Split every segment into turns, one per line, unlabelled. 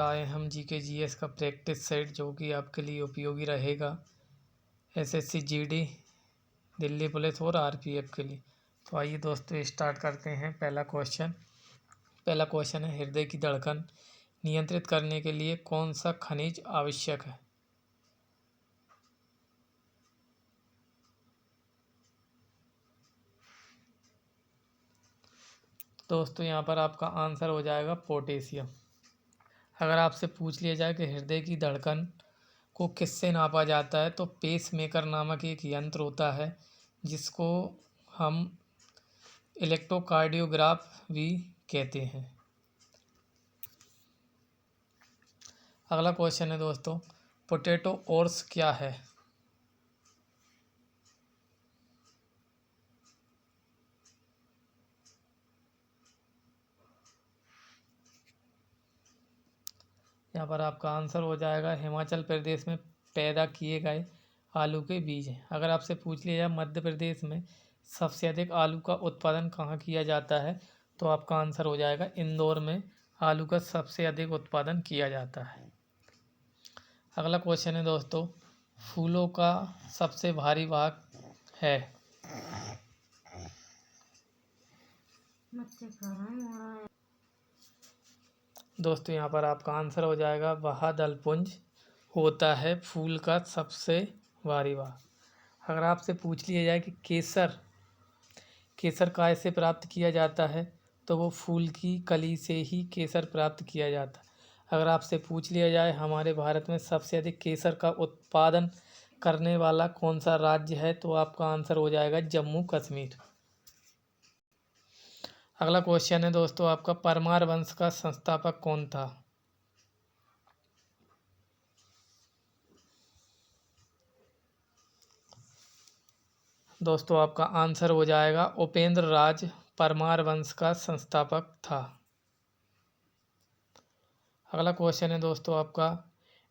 आए हम GK GS का प्रैक्टिस सेट जो कि आपके लिए उपयोगी रहेगा एसएससी जीडी, दिल्ली पुलिस और आरपीएफ के लिए। तो आइए दोस्तों स्टार्ट करते हैं। पहला क्वेश्चन है, हृदय की धड़कन नियंत्रित करने के लिए कौन सा खनिज आवश्यक है? दोस्तों यहाँ पर आपका आंसर हो जाएगा पोटेशियम। अगर आपसे पूछ लिया जाए कि हृदय की धड़कन को किससे नापा जाता है, तो पेस मेकर नामक एक यंत्र होता है जिसको हम इलेक्ट्रोकार्डियोग्राफ भी कहते हैं। अगला क्वेश्चन है दोस्तों, पोटैटो ओर्स क्या है? यहाँ पर आपका आंसर हो जाएगा हिमाचल प्रदेश में पैदा किए गए आलू के बीज हैं। अगर आपसे पूछ लिया जाए मध्य प्रदेश में सबसे अधिक आलू का उत्पादन कहाँ किया जाता है, तो आपका आंसर हो जाएगा इंदौर में आलू का सबसे अधिक उत्पादन किया जाता है। अगला क्वेश्चन है दोस्तों, फूलों का सबसे भारी भाग है? दोस्तों यहाँ पर आपका आंसर हो जाएगा वह दलपुंज होता है फूल का सबसे भारी भाग। अगर आपसे पूछ लिया जाए कि केसर काय से प्राप्त किया जाता है, तो वो फूल की कली से ही केसर प्राप्त किया जाता है। अगर आपसे पूछ लिया जाए हमारे भारत में सबसे अधिक केसर का उत्पादन करने वाला कौन सा राज्य है, तो आपका आंसर हो जाएगा जम्मू कश्मीर। अगला क्वेश्चन है दोस्तों आपका, परमार वंश का संस्थापक कौन था? दोस्तों आपका आंसर हो जाएगा उपेंद्र राज परमार वंश का संस्थापक था। अगला क्वेश्चन है दोस्तों आपका,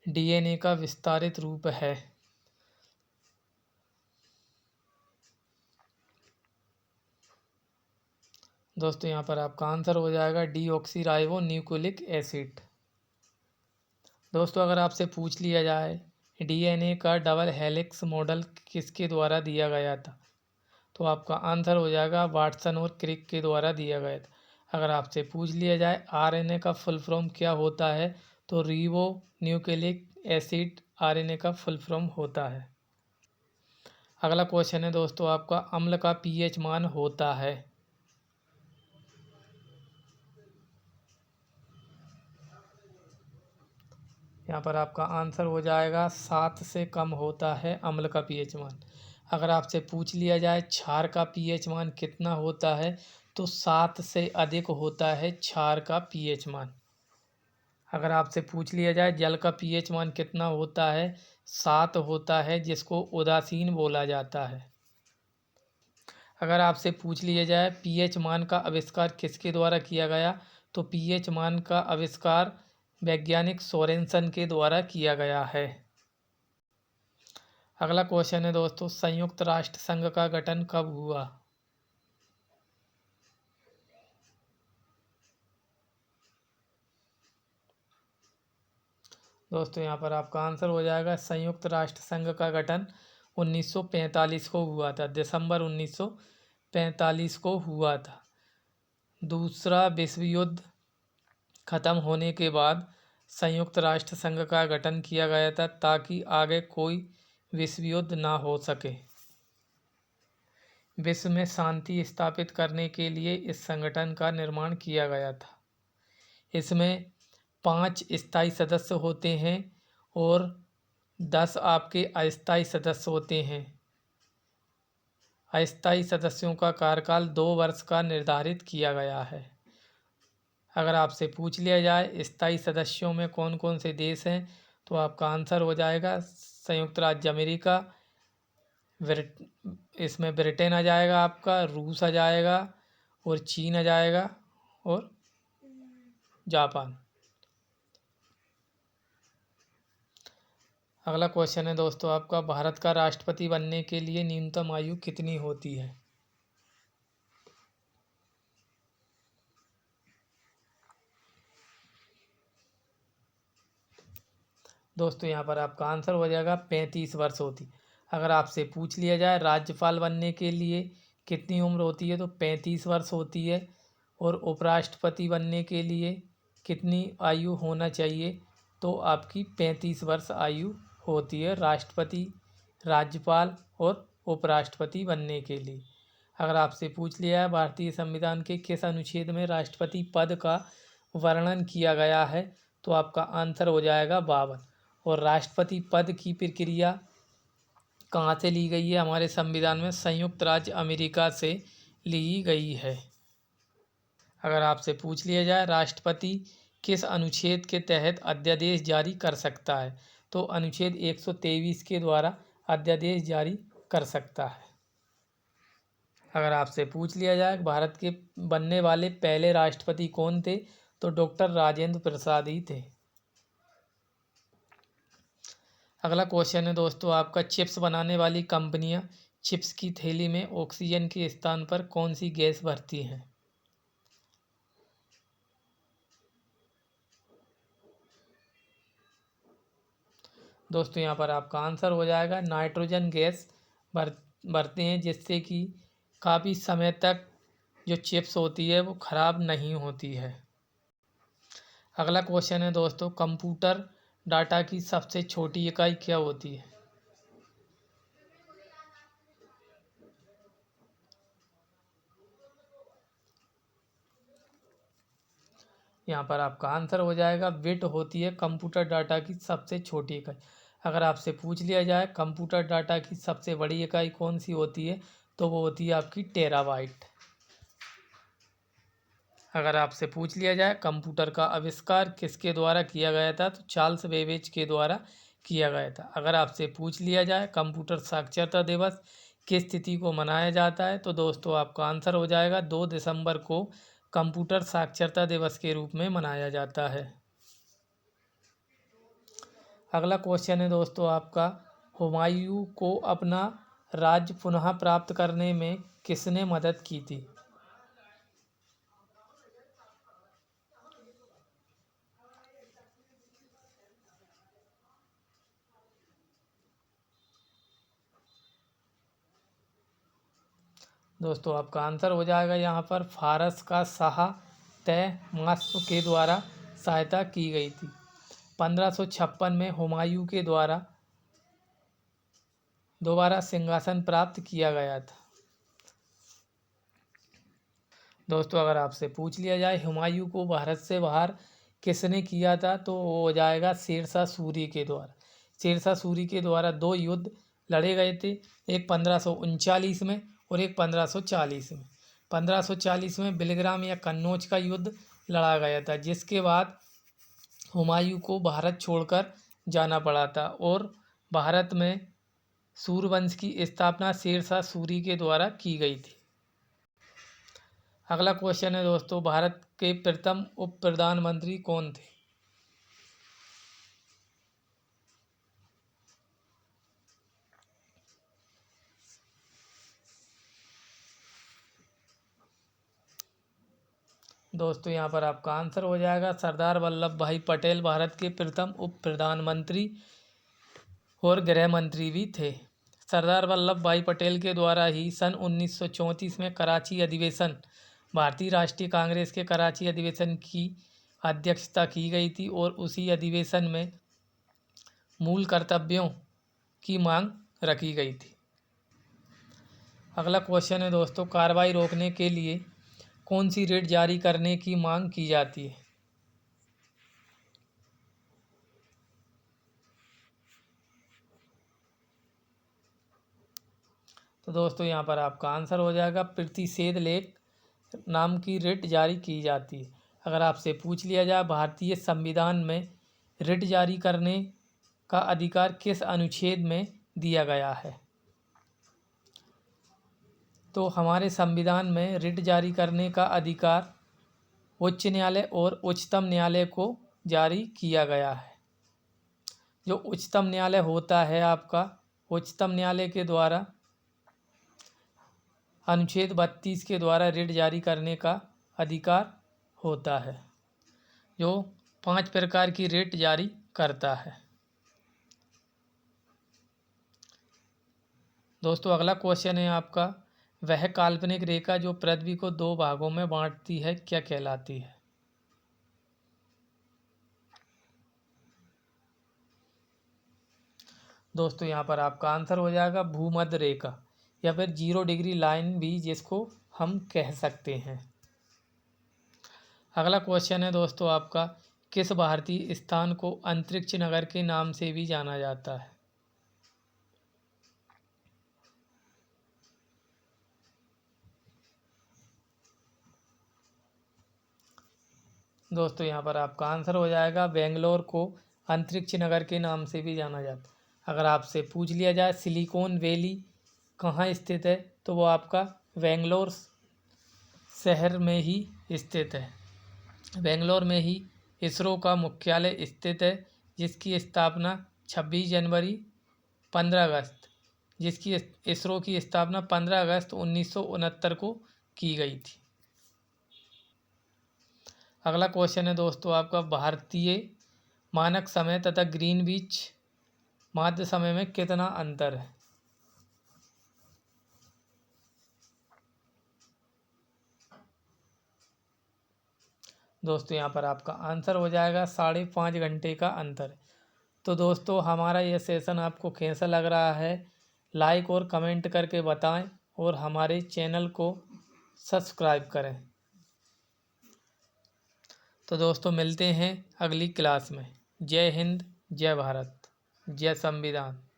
डीएनए का विस्तारित रूप है? दोस्तों यहाँ पर आपका आंसर हो जाएगा डीऑक्सीराइबो न्यूक्लिक एसिड। दोस्तों अगर आपसे पूछ लिया जाए डीएनए का डबल हेलिक्स मॉडल किसके द्वारा दिया गया था, तो आपका आंसर हो जाएगा वाटसन और क्रिक के द्वारा दिया गया था। अगर आपसे पूछ लिया जाए आरएनए का फुल फॉर्म क्या होता है, तो रिबो न्यूक्लिक एसिड आरएनए का फुल फॉर्म होता है। अगला क्वेश्चन है दोस्तों आपका, अम्ल का पीएच मान होता है? यहाँ पर आपका आंसर हो जाएगा 7 से कम होता है अम्ल का पीएच मान। अगर आपसे पूछ लिया जाए क्षार का पीएच मान कितना होता है, तो 7 से अधिक होता है क्षार का पीएच मान। अगर आपसे पूछ लिया जाए जल का पीएच मान कितना होता है, 7 होता है, जिसको उदासीन बोला जाता है। अगर आपसे पूछ लिया जाए पीएच मान का आविष्कार किसके द्वारा किया गया, तो पीएच मान का आविष्कार वैज्ञानिक सोरेनसन के द्वारा किया गया है। अगला क्वेश्चन है दोस्तों, संयुक्त राष्ट्र संघ का गठन कब हुआ? दोस्तों यहाँ पर आपका आंसर हो जाएगा संयुक्त राष्ट्र संघ का गठन 1945 को हुआ था, दिसंबर 1945 को हुआ था। दूसरा विश्व युद्ध खत्म होने के बाद संयुक्त राष्ट्र संघ का गठन किया गया था ताकि आगे कोई विश्व युद्ध ना हो सके। विश्व में शांति स्थापित करने के लिए इस संगठन का निर्माण किया गया था। इसमें 5 स्थायी सदस्य होते हैं और 10 आपके अस्थायी सदस्य होते हैं। अस्थायी सदस्यों का कार्यकाल 2 वर्ष का निर्धारित किया गया है। अगर आपसे पूछ लिया जाए स्थायी सदस्यों में कौन कौन से देश हैं, तो आपका आंसर हो जाएगा संयुक्त राज्य अमेरिका, इसमें ब्रिटेन आ जाएगा, आपका रूस आ जाएगा और चीन आ जाएगा और जापान। अगला क्वेश्चन है दोस्तों आपका, भारत का राष्ट्रपति बनने के लिए न्यूनतम आयु कितनी होती है? दोस्तों यहाँ पर आपका आंसर हो जाएगा 35 वर्ष होती। अगर आपसे पूछ लिया जाए राज्यपाल बनने के लिए कितनी उम्र होती है तो 35 वर्ष होती है। और उपराष्ट्रपति बनने के लिए कितनी आयु होना चाहिए तो आपकी 35 वर्ष आयु होती है राष्ट्रपति, राज्यपाल और उपराष्ट्रपति बनने के लिए। अगर आपसे पूछ लिया है भारतीय संविधान के किस अनुच्छेद में राष्ट्रपति पद का वर्णन किया गया है तो आपका आंसर हो जाएगा 52। और राष्ट्रपति पद की प्रक्रिया कहाँ से ली गई है हमारे संविधान में? संयुक्त राज्य अमेरिका से ली गई है। अगर आपसे पूछ लिया जाए राष्ट्रपति किस अनुच्छेद के तहत अध्यादेश जारी कर सकता है तो अनुच्छेद 123 के द्वारा अध्यादेश जारी कर सकता है। अगर आपसे पूछ लिया जाए भारत के बनने वाले पहले राष्ट्रपति कौन थे तो डॉक्टर राजेंद्र प्रसाद ही थे। अगला क्वेश्चन है दोस्तों आपका, चिप्स बनाने वाली कंपनियां चिप्स की थैली में ऑक्सीजन के स्थान पर कौन सी गैस भरती हैं? दोस्तों यहाँ पर आपका आंसर हो जाएगा नाइट्रोजन गैस भरते हैं, जिससे कि काफ़ी समय तक जो चिप्स होती है वो ख़राब नहीं होती है। अगला क्वेश्चन है दोस्तों, कंप्यूटर डाटा की सबसे छोटी इकाई क्या होती है? यहाँ पर आपका आंसर हो जाएगा बिट होती है कंप्यूटर डाटा की सबसे छोटी इकाई। अगर आपसे पूछ लिया जाए कंप्यूटर डाटा की सबसे बड़ी इकाई कौन सी होती है तो वो होती है आपकी टेराबाइट। अगर आपसे पूछ लिया जाए कंप्यूटर का आविष्कार किसके द्वारा किया गया था तो चार्ल्स बेबेज के द्वारा किया गया था। अगर आपसे पूछ लिया जाए कंप्यूटर साक्षरता दिवस किस तिथि को मनाया जाता है तो दोस्तों आपका आंसर हो जाएगा 2 दिसंबर को कंप्यूटर साक्षरता दिवस के रूप में मनाया जाता है। अगला क्वेश्चन है दोस्तों आपका, हुमायूं को अपना राज्य पुनः प्राप्त करने में किसने मदद की थी? दोस्तों आपका आंसर हो जाएगा यहाँ पर फारस का शाह तहमास्प के द्वारा सहायता की गई थी। 1556 में हुमायूं के द्वारा दोबारा सिंहासन प्राप्त किया गया था। दोस्तों अगर आपसे पूछ लिया जाए हुमायूं को भारत से बाहर किसने किया था तो वो हो जाएगा शेरशाह सूरी के द्वारा। शेरशाह सूरी के द्वारा 2 युद्ध लड़े गए थे, एक 1539 में और एक 1540 में। 1540 में बिलग्राम या कन्नौज का युद्ध लड़ा गया था, जिसके बाद हुमायूं को भारत छोड़कर जाना पड़ा था और भारत में सूर्यवंश की स्थापना शेरशाह सूरी के द्वारा की गई थी। अगला क्वेश्चन है दोस्तों, भारत के प्रथम उप प्रधानमंत्री कौन थे? दोस्तों यहाँ पर आपका आंसर हो जाएगा सरदार वल्लभ भाई पटेल भारत के प्रथम उप प्रधानमंत्री और गृह मंत्री भी थे। सरदार वल्लभ भाई पटेल के द्वारा ही सन 1934 में कराची अधिवेशन, भारतीय राष्ट्रीय कांग्रेस के कराची अधिवेशन की अध्यक्षता की गई थी और उसी अधिवेशन में मूल कर्तव्यों की मांग रखी गई थी। अगला क्वेश्चन है दोस्तों, कार्रवाई रोकने के लिए कौन सी रिट जारी करने की मांग की जाती है? तो दोस्तों यहाँ पर आपका आंसर हो जाएगा प्रतिषेध लेख नाम की रिट जारी की जाती है। अगर आपसे पूछ लिया जाए भारतीय संविधान में रिट जारी करने का अधिकार किस अनुच्छेद में दिया गया है तो हमारे संविधान में रिट जारी करने का अधिकार उच्च न्यायालय और उच्चतम न्यायालय को जारी किया गया है। जो उच्चतम न्यायालय होता है आपका, उच्चतम न्यायालय के द्वारा अनुच्छेद 32 के द्वारा रिट जारी करने का अधिकार होता है, जो 5 प्रकार की रिट जारी करता है। दोस्तों अगला क्वेश्चन है आपका, वह काल्पनिक रेखा जो पृथ्वी को दो भागों में बांटती है क्या कहलाती है? दोस्तों यहाँ पर आपका आंसर हो जाएगा भूमध्य रेखा, या फिर 0 डिग्री लाइन भी जिसको हम कह सकते हैं। अगला क्वेश्चन है दोस्तों आपका, किस भारतीय स्थान को अंतरिक्ष नगर के नाम से भी जाना जाता है? दोस्तों यहाँ पर आपका आंसर हो जाएगा बेंगलोर को अंतरिक्ष नगर के नाम से भी जाना जाता है। अगर आपसे पूछ लिया जाए सिलिकॉन वैली कहाँ स्थित है, तो वो आपका बेंगलोर शहर में ही स्थित है। बेंगलोर में ही इसरो का मुख्यालय स्थित है, जिसकी स्थापना 26 जनवरी 15 अगस्त जिसकी इसरो की स्थापना 15 अगस्त 1969 को की गई थी। अगला क्वेश्चन है दोस्तों आपका, भारतीय मानक समय तथा ग्रीनविच माध्य समय में कितना अंतर है? दोस्तों यहाँ पर आपका आंसर हो जाएगा 5.5 घंटे का अंतर। तो दोस्तों हमारा यह सेशन आपको कैसा लग रहा है, लाइक और कमेंट करके बताएं और हमारे चैनल को सब्सक्राइब करें। तो दोस्तों मिलते हैं अगली क्लास में। जय हिंद, जय भारत, जय संविधान।